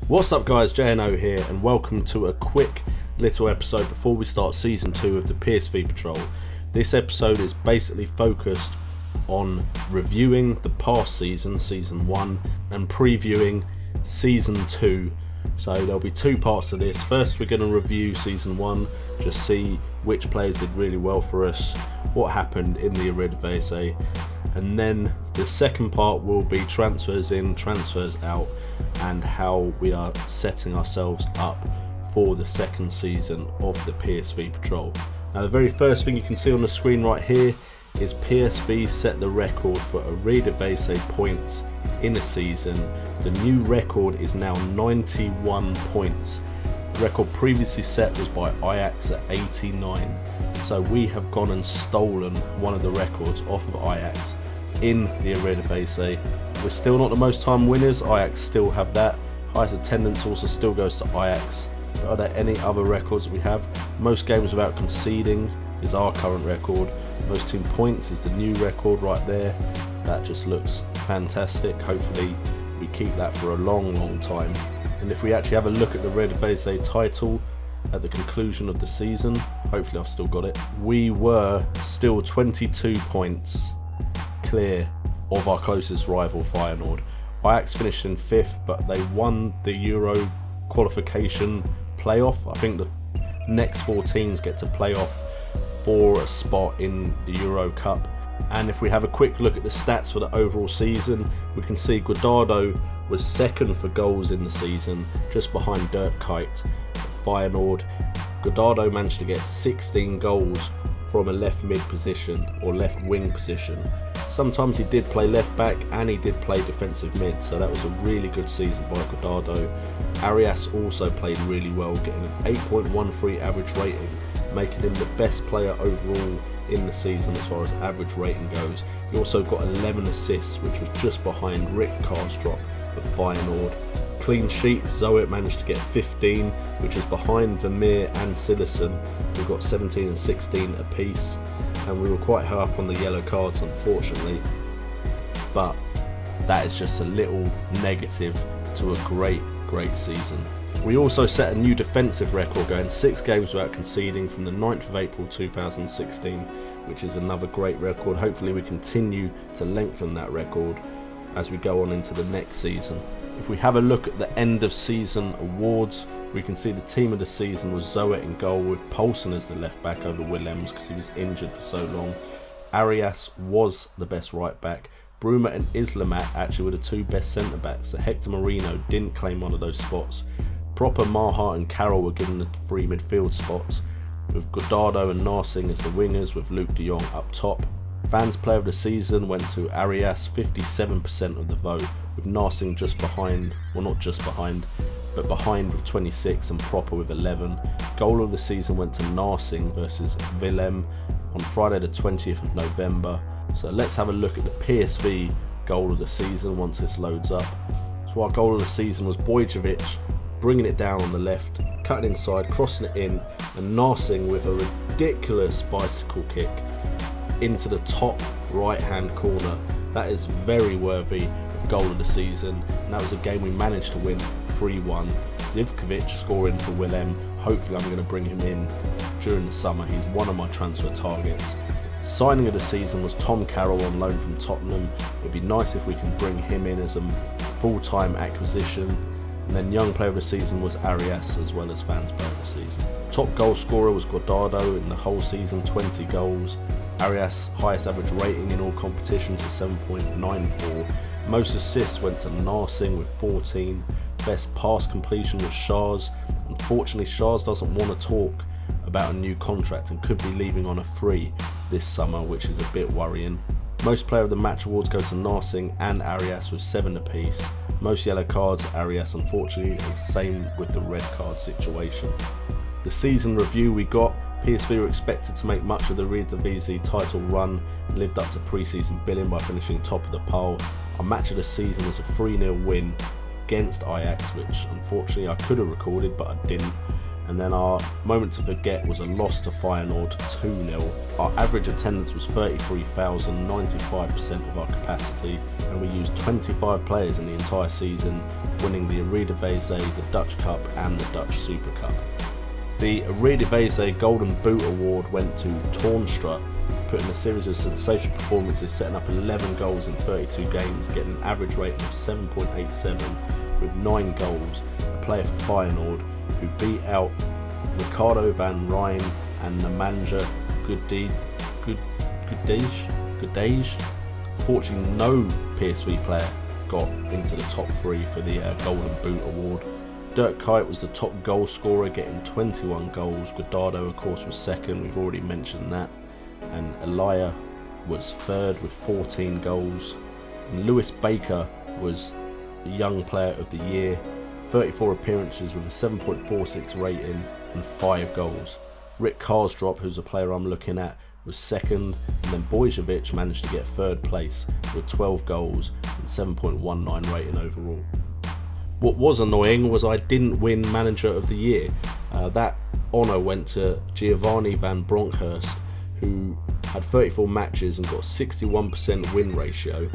What's up guys, JNO here and welcome to a quick little episode before we start season 2 of the PSV Patrol. This episode is basically focused on reviewing the past season, season 1, and previewing season 2. So there'll be two parts to this. First we're going to review season 1, just see which players did really well for us, what happened in the Eredivisie, and then the second part will be transfers in, transfers out, and how we are setting ourselves up for the second season of the PSV Patrol. Now the very first thing you can see on the screen right here is PSV set the record for Eredivisie points in a season. The new record is now 91 points. The record previously set was by Ajax at 89. So we have gone and stolen one of the records off of Ajax in the Eredivisie. We're still not the most time winners, Ajax still have that. Highest attendance also still goes to Ajax. But are there any other records that we have? Most games without conceding is our current record. Most team points is the new record right there. That just looks fantastic. Hopefully we keep that for a long time. And if we actually have a look at the Eredivisie title at the conclusion of the season, hopefully I've still got it, we were still 22 points clear of our closest rival Feyenoord. Ajax finished in 5th, but they won the Euro qualification playoff. I think the next 4 teams get to play off for a spot in the Euro Cup. And if we have a quick look at the stats for the overall season, we can see Guardado was second for goals in the season, just behind Dirk Kuyt at Feyenoord. Guardado managed to get 16 goals from a left mid position or left wing position. Sometimes he did play left back and he did play defensive mid, so that was a really good season by Guardado. Arias also played really well, getting an 8.13 average rating, making him the best player overall in the season as far as average rating goes. He also got 11 assists, which was just behind Rick Karsdorp of Feyenoord. Clean sheets, Zoet managed to get 15, which is behind Vermeer and Silerson, who got 17 and 16 apiece. And we were quite high up on the yellow cards, unfortunately, but that is just a little negative to a great season. We also set a new defensive record, going 6 games without conceding from the 9th of April 2016, which is another great record. Hopefully we continue to lengthen that record as we go on into the next season. If we have a look at the end of season awards, we can see the team of the season was Zoet in goal, with Poulsen as the left back over Willems because he was injured for so long. Arias was the best right back. Bruma and Islamat actually were the 2 best centre backs, so Hector Moreno didn't claim one of those spots. Proper Maha and Carroll were given the 3 midfield spots, with Guardado and Narsing as the wingers, with Luke de Jong up top. Fans player of the season went to Arias, 57% of the vote, with Narsing just behind, well not just behind, but behind with 26 and Proper with 11. Goal of the season went to Narsing versus Willem on Friday the 20th of November. So let's have a look at the PSV goal of the season once this loads up. So our goal of the season was Bojkovic bringing it down on the left, cutting inside, crossing it in, and Narsing with a ridiculous bicycle kick into the top right hand corner. That is very worthy of goal of the season, and that was a game we managed to win 3-1. Zivkovic scoring for Willem. Hopefully I'm going to bring him in during the summer. He's one of my transfer targets. Signing of the season was Tom Carroll on loan from Tottenham. It would be nice if we can bring him in as a full-time acquisition. And then young player of the season was Arias, as well as fans player of the season. Top goal scorer was Guardado in the whole season, 20 goals. Arias highest average rating in all competitions at 7.94. Most assists went to Narsing with 14. Best pass completion was Shars. Unfortunately, Shars doesn't want to talk about a new contract and could be leaving on a free this summer, which is a bit worrying. Most player of the match awards goes to Narsing and Arias with 7 apiece. Most yellow cards, Arias unfortunately, is the same with the red card situation. The season review we got, PSV were expected to make much of the Eredivisie title run, lived up to pre-season billing by finishing top of the poll. Our match of the season was a 3-0 win against Ajax, which unfortunately I could have recorded but I didn't. And then our moment to forget was a loss to Feyenoord 2-0. Our average attendance was 33,000, 95% of our capacity, and we used 25 players in the entire season, winning the Eredivisie, the Dutch Cup and the Dutch Super Cup. The Eredivisie Golden Boot Award went to Toornstra, putting a series of sensational performances, setting up 11 goals in 32 games, getting an average rating of 7.87 with 9 goals, a player for Feyenoord, who beat out Ricardo van Rijn and Nemanja Gudage. Fortunately, no PSV player got into the top 3 for the Golden Boot Award. Dirk Kuyt was the top goal scorer, getting 21 goals. Guardado, of course, was second, we've already mentioned that. And Elia was third with 14 goals. And Lewis Baker was the Young Player of the Year, 34 appearances with a 7.46 rating and 5 goals. Rick Karsdorp, who's a player I'm looking at, was second, and then Bojovic managed to get third place with 12 goals and 7.19 rating overall. What was annoying was I didn't win Manager of the Year. That honour went to Giovanni van Bronckhorst, who had 34 matches and got 61% win ratio.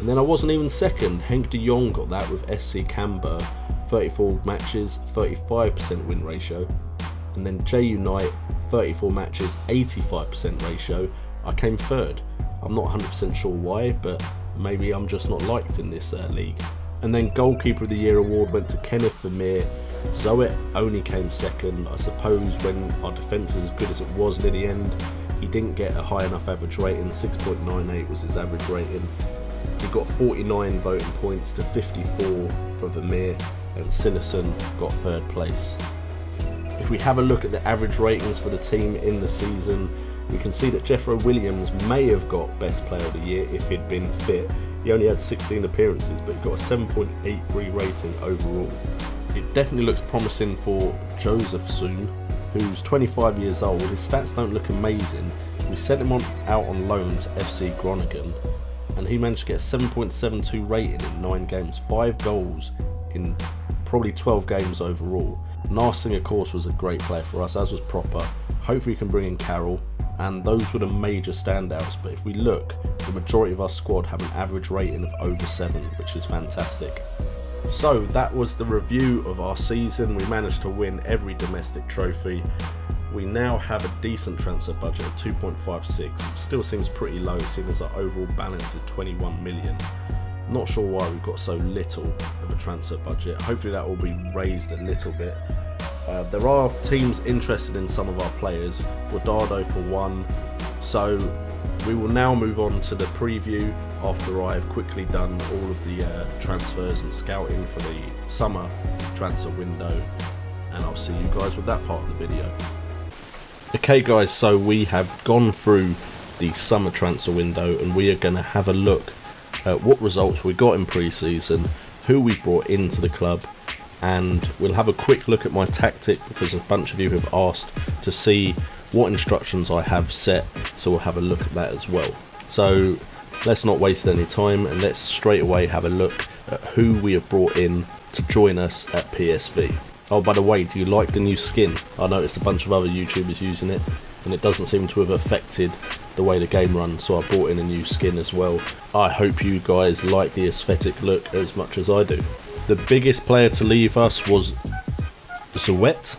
And then I wasn't even second. Henk de Jong got that with SC Camber, 34 matches, 35% win ratio. And then JNO United, 34 matches, 85% ratio. I came third. I'm not 100% sure why, but maybe I'm just not liked in this league. And then Goalkeeper of the Year award went to Kenneth Vermeer. Zoet only came second. I suppose when our defence is as good as it was near the end, he didn't get a high enough average rating. 6.98 was his average rating. He got 49 voting points to 54 for Vermeer, and Sinnerson got third place. If we have a look at the average ratings for the team in the season, we can see that Jethro Williams may have got Best Player of the Year if he'd been fit. He only had 16 appearances, but he got a 7.83 rating overall. It definitely looks promising for Joseph Soon, who's 25 years old. His stats don't look amazing. We sent him out on loan to FC Groningen, and he managed to get a 7.72 rating in 9 games, 5 goals in probably 12 games overall. Narsing, of course, was a great player for us, as was Proper. Hopefully we can bring in Carroll, and those were the major standouts. But if we look, the majority of our squad have an average rating of over 7, which is fantastic. So that was the review of our season. We managed to win every domestic trophy. We now have a decent transfer budget of 2.56, which still seems pretty low, seeing as our overall balance is 21 million. Not sure why we've got so little of a transfer budget. Hopefully that will be raised a little bit. There are teams interested in some of our players, Guardado for one. So we will now move on to the preview after I've quickly done all of the transfers and scouting for the summer transfer window. And I'll see you guys with that part of the video. Okay guys, so we have gone through the summer transfer window and we are going to have a look at what results we got in pre-season, who we brought into the club, and we'll have a quick look at my tactic because a bunch of you have asked to see what instructions I have set, so we'll have a look at that as well. So let's not waste any time and let's straight away have a look at who we have brought in to join us at PSV. Oh, by the way, do you like the new skin? I noticed a bunch of other YouTubers using it and it doesn't seem to have affected the way the game runs, so I brought in a new skin as well. I hope you guys like the aesthetic look as much as I do. The biggest player to leave us was Zoet.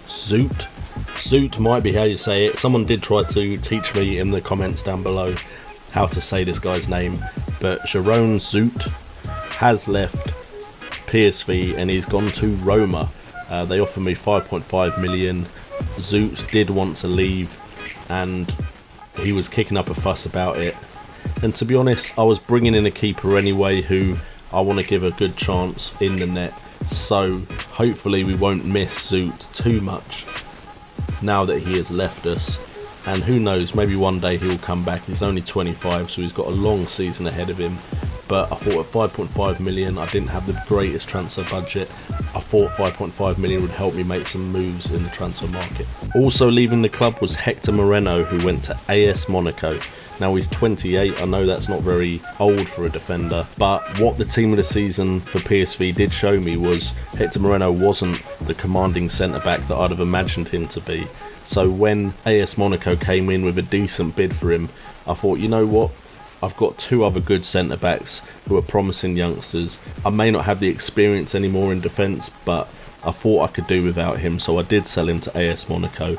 Zoot might be how you say it. Someone did try to teach me in the comments down below how to say this guy's name, but Jeroen Zoet has left PSV and he's gone to Roma. They offered me 5.5 million. Zoot did want to leave and he was kicking up a fuss about it. And to be honest, I was bringing in a keeper anyway who I want to give a good chance in the net. So hopefully we won't miss Zoot too much now that he has left us. And who knows, maybe one day he'll come back. He's only 25, so he's got a long season ahead of him. But I thought at 5.5 million, I didn't have the greatest transfer budget. I thought 5.5 million would help me make some moves in the transfer market. Also leaving the club was Hector Moreno, who went to AS Monaco. Now he's 28, I know that's not very old for a defender, but what the team of the season for PSV did show me was Hector Moreno wasn't the commanding centre-back that I'd have imagined him to be. So when AS Monaco came in with a decent bid for him, I thought, you know what? I've got two other good centre-backs who are promising youngsters. I may not have the experience anymore in defence, but I thought I could do without him, so I did sell him to AS Monaco.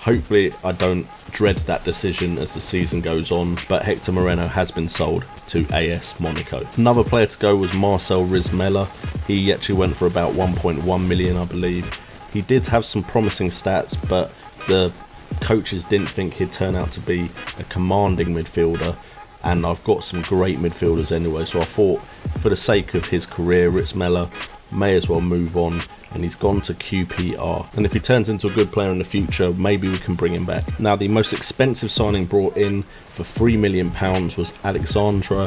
Hopefully I don't dread that decision as the season goes on, but Hector Moreno has been sold to AS Monaco. Another player to go was Marcel Rizmela. He actually went for about 1.1 million, I believe. He did have some promising stats, but the coaches didn't think he'd turn out to be a commanding midfielder, and I've got some great midfielders anyway, so I thought for the sake of his career, Rizmela may as well move on, and he's gone to QPR, and if he turns into a good player in the future, maybe we can bring him back. Now the most expensive signing brought in for £3 million was Alexandre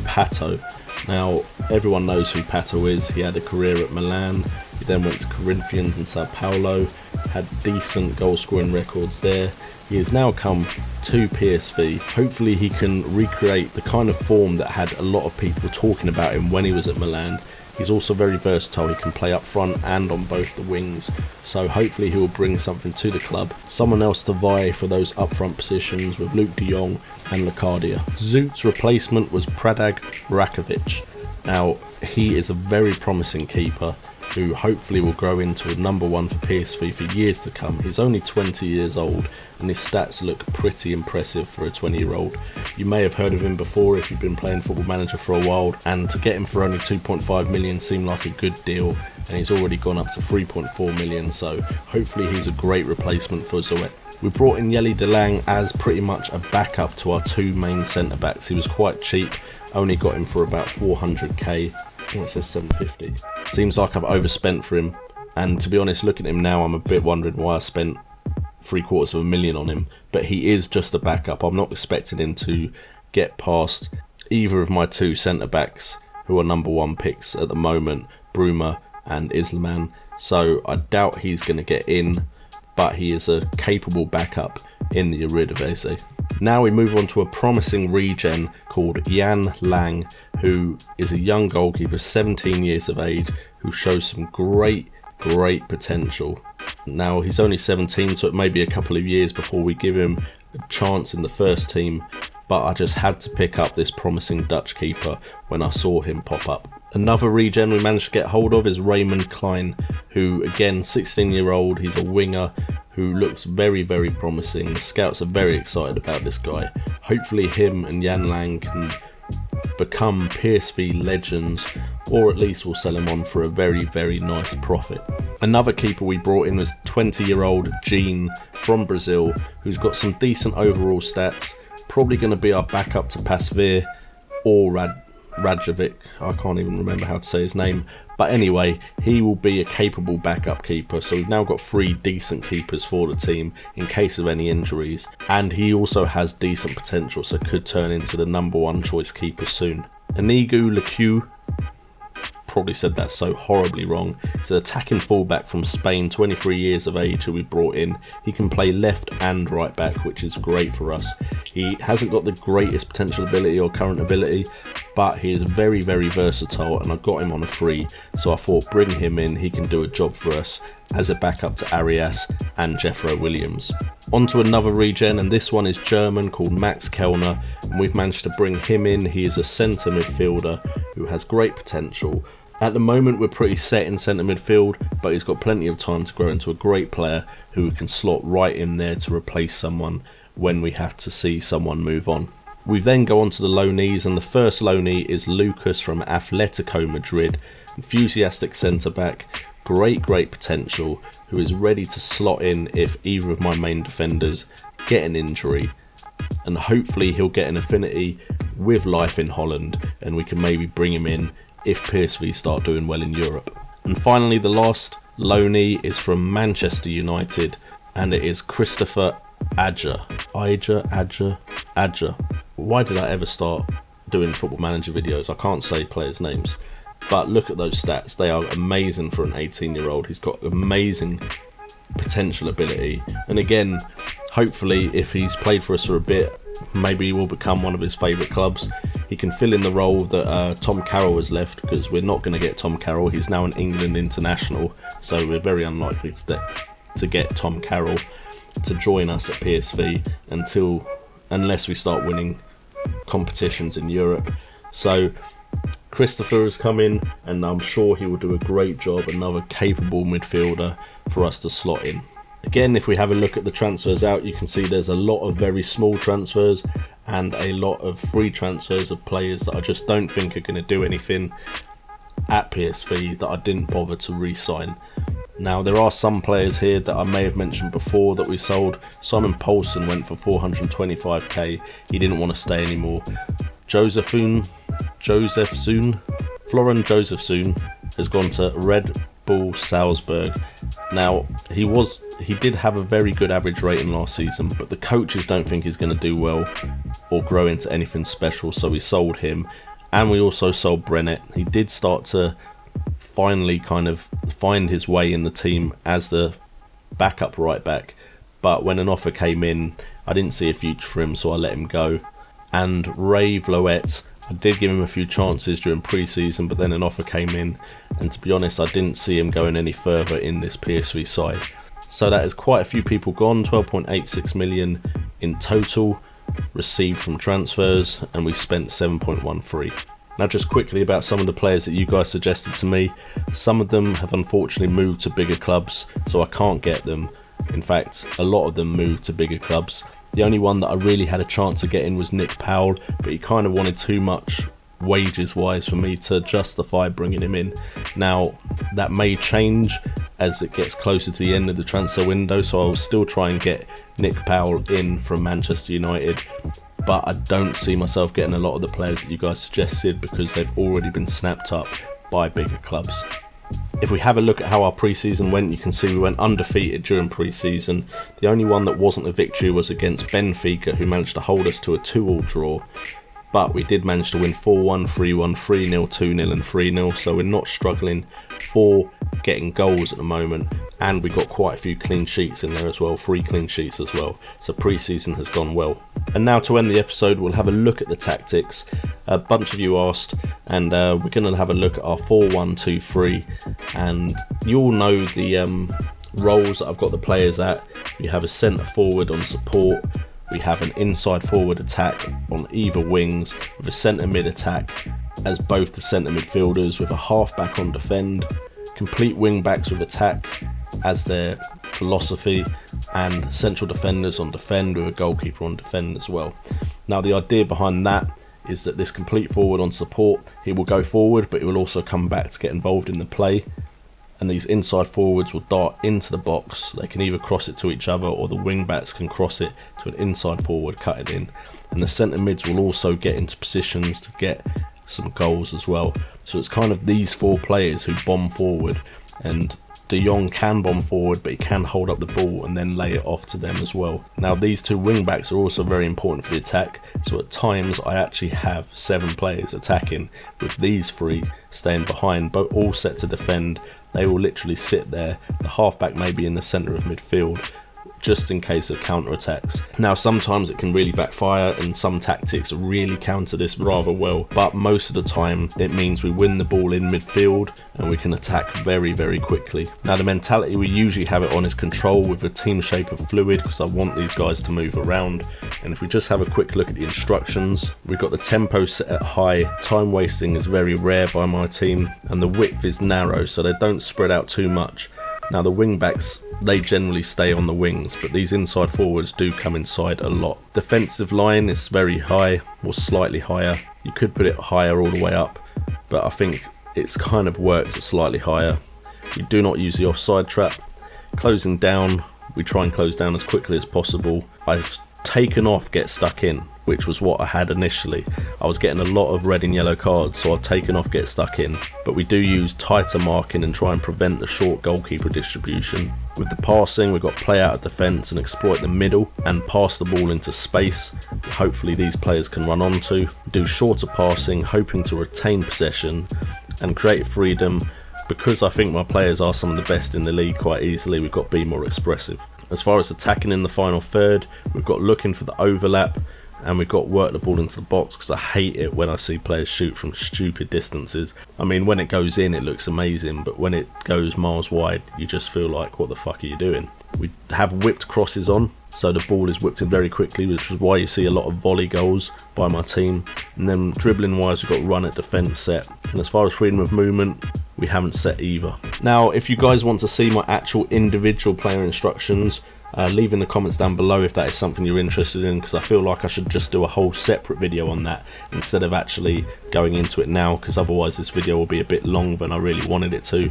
Pato. Now everyone knows who Pato is. He had a career at Milan, he then went to Corinthians and Sao Paulo, had decent goal scoring records there. He has now come to PSV. Hopefully he can recreate the kind of form that had a lot of people talking about him when he was at Milan. He's also very versatile, he can play up front and on both the wings, so hopefully he will bring something to the club. Someone else to vie for those up front positions with Luke de Jong and Locadia. Zoot's replacement was Predrag Rakovic. Now he is a very promising keeper who hopefully will grow into a number one for PSV for years to come. He's only 20 years old and his stats look pretty impressive for a 20-year-old. You may have heard of him before if you've been playing Football Manager for a while, and to get him for only 2.5 million seemed like a good deal, and he's already gone up to 3.4 million, so hopefully he's a great replacement for Zoet. We brought in Yeli Delang as pretty much a backup to our two main centre-backs. He was quite cheap, only got him for about 400k. It says 750. Seems like I've overspent for him, and to be honest, looking at him now, I'm a bit wondering why I spent $750,000 on him, but he is just a backup. I'm not expecting him to get past either of my two centre-backs who are number one picks at the moment, Bruma and Islaman, so I doubt he's going to get in, but he is a capable backup in the Eredivisie. Now we move on to a promising regen called Jan Lang, who is a young goalkeeper, 17 years of age, who shows some great potential. Now he's only 17, so it may be a couple of years before we give him a chance in the first team, but I just had to pick up this promising Dutch keeper when I saw him pop up. Another regen we managed to get hold of is Raymond Klein, who again, 16-year-old, he's a winger who looks very promising. The scouts are very excited about this guy. Hopefully him and Jan Lang can become PSV legends, or at least we'll sell him on for a very nice profit. Another keeper we brought in was 20-year-old Jean from Brazil, who's got some decent overall stats, probably going to be our backup to PSV or Rajovic. I can't even remember how to say his name, but anyway, he will be a capable backup keeper, so we've now got 3 decent keepers for the team in case of any injuries, and he also has decent potential, so could turn into the number one choice keeper soon. Inigo Leque, probably said that so horribly wrong. He's an attacking fullback from Spain, 23 years of age, who we brought in. He can play left and right back, which is great for us. He hasn't got the greatest potential ability or current ability, but he is very versatile, and I got him on a free, so I thought bring him in, he can do a job for us as a backup to Arias and Jethro Williams. On to another regen, and this one is German, called Max Kellner, and we've managed to bring him in. He is a centre midfielder who has great potential. At the moment we're pretty set in centre midfield, but he's got plenty of time to grow into a great player who can slot right in there to replace someone when we have to see someone move on. We then go on to the loanees, and the first loanee is Lucas from Atletico Madrid, enthusiastic centre back, great potential, who is ready to slot in if either of my main defenders get an injury, and hopefully he'll get an affinity with life in Holland and we can maybe bring him in if PSV start doing well in Europe. And finally, the last loanee is from Manchester United, and it is Christopher Adger. Why did I ever start doing Football Manager videos? I can't say players' names, but look at those stats. They are amazing for an 18-year-old. He's got amazing potential ability, and again, hopefully if he's played for us for a bit, maybe he will become one of his favourite clubs. He can fill in the role that Tom Carroll has left, because we're not going to get Tom Carroll. He's now an England international, so we're very unlikely to get Tom Carroll to join us at PSV unless we start winning competitions in Europe. So Christopher has come in, and I'm sure he will do a great job, another capable midfielder for us to slot in. Again, if we have a look at the transfers out, you can see there's a lot of very small transfers and a lot of free transfers of players that I just don't think are going to do anything at PSV that I didn't bother to re-sign. Now, there are some players here that I may have mentioned before that we sold. Simon Poulsen went for 425k. He didn't want to stay anymore. Florin Josephsoon has gone to Red Bull Salzburg. Now, he did have a very good average rating last season, but the coaches don't think he's going to do well or grow into anything special, so we sold him. And we also sold Brennett. He did start to finally kind of find his way in the team as the backup right back, but when an offer came in, I didn't see a future for him, so I let him go. And Ray Vloet, I did give him a few chances during pre-season, but then an offer came in, and to be honest, I didn't see him going any further in this PSV side. So that is quite a few people gone. 12.86 million in total received from transfers, and we spent 7.13. Now, just quickly about some of the players that you guys suggested to me. Some of them have unfortunately moved to bigger clubs, so I can't get them. In fact, a lot of them moved to bigger clubs. The only one that I really had a chance of getting was Nick Powell, but he kind of wanted too much wages wise for me to justify bringing him in. Now, that may change as it gets closer to the end of the transfer window, so I will still try and get Nick Powell in from Manchester United, but I don't see myself getting a lot of the players that you guys suggested because they've already been snapped up by bigger clubs. If we have a look at how our pre-season went, you can see we went undefeated during pre-season. The only one that wasn't a victory was against Benfica, who managed to hold us to a 2-2 draw. But we did manage to win 4-1, 3-1, 3-0, 2-0 and 3-0, so we're not struggling for getting goals at the moment. And we got quite a few clean sheets in there as well, 3 clean sheets as well. So pre-season has gone well. And now to end the episode, we'll have a look at the tactics. A bunch of you asked, and we're going to have a look at our 4-1-2-3. And you all know the roles that I've got the players at. We have a centre forward on support. We have an inside forward attack on either wings with a centre mid attack as both the centre midfielders, with a half back on defend, complete wing backs with attack as their philosophy, and central defenders on defend with a goalkeeper on defend as well. Now, the idea behind that is that this complete forward on support, he will go forward, but he will also come back to get involved in the play. And these inside forwards will dart into the box. They can either cross it to each other, or the wing backs can cross it to an inside forward, cut it in. And the centre mids will also get into positions to get some goals as well. So it's kind of these 4 players who bomb forward, and De Jong can bomb forward, but he can hold up the ball and then lay it off to them as well. Now, these 2 wing backs are also very important for the attack, so at times I actually have 7 players attacking, with these 3 staying behind, but all set to defend. They will literally sit there. The halfback may be in the centre of midfield, just in case of counter-attacks. Now, sometimes it can really backfire, and some tactics really counter this rather well, but most of the time it means we win the ball in midfield and we can attack very, very quickly. Now, the mentality we usually have it on is control with a team shape of fluid, because I want these guys to move around. And if we just have a quick look at the instructions, we've got the tempo set at high, time wasting is very rare by my team, and the width is narrow, so they don't spread out too much. Now, the wing backs, they generally stay on the wings, but these inside forwards do come inside a lot. Defensive line is very high, or slightly higher. You could put it higher all the way up, but I think it's kind of worked at slightly higher. We do not use the offside trap. Closing down, we try and close down as quickly as possible. I've taken off get stuck in, which was what I had initially. I was getting a lot of red and yellow cards, so I've taken off get stuck in, but we do use tighter marking and try and prevent the short goalkeeper distribution. With the passing, we've got play out of defence and exploit the middle and pass the ball into space, hopefully these players can run onto. Do shorter passing, hoping to retain possession and create freedom. Because I think my players are some of the best in the league quite easily, we've got to be more expressive. As far as attacking in the final third, we've got looking for the overlap and we've got to work the ball into the box, because I hate it when I see players shoot from stupid distances. I mean, when it goes in, it looks amazing, but when it goes miles wide, you just feel like, what the fuck are you doing? We have whipped crosses on, so the ball is whipped in very quickly, which is why you see a lot of volley goals by my team. And then dribbling wise, we've got run at defence set. And as far as freedom of movement, we haven't set either. Now, if you guys want to see my actual individual player instructions, leave in the comments down below if that is something you're interested in, because I feel like I should just do a whole separate video on that instead of actually going into it now, because otherwise this video will be a bit long than I really wanted it to.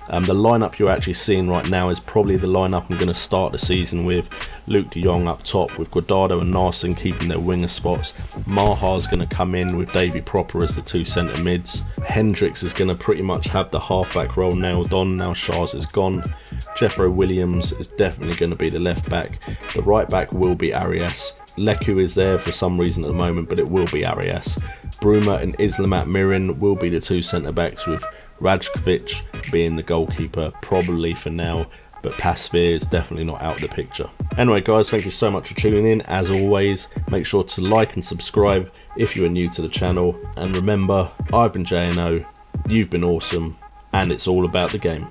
The lineup you're actually seeing right now is probably the lineup I'm going to start the season with. Luke de Jong up top, with Guardado and Narsson keeping their winger spots. Maha's going to come in with Davy Proper as the two centre mids. Hendricks is going to pretty much have the half-back role nailed on now Shaz is gone. Jeffro Williams is definitely going to be the left back. The right back will be Arias. Leku is there for some reason at the moment, but it will be Arias. Bruma and Islamat Mirin will be the two centre backs, with Rajkovic being the goalkeeper probably for now, but PSV is definitely not out of the picture. Anyway guys, thank you so much for tuning in. As always, make sure to like and subscribe if you are new to the channel, and remember, I've been JNO, you've been awesome, and it's all about the game.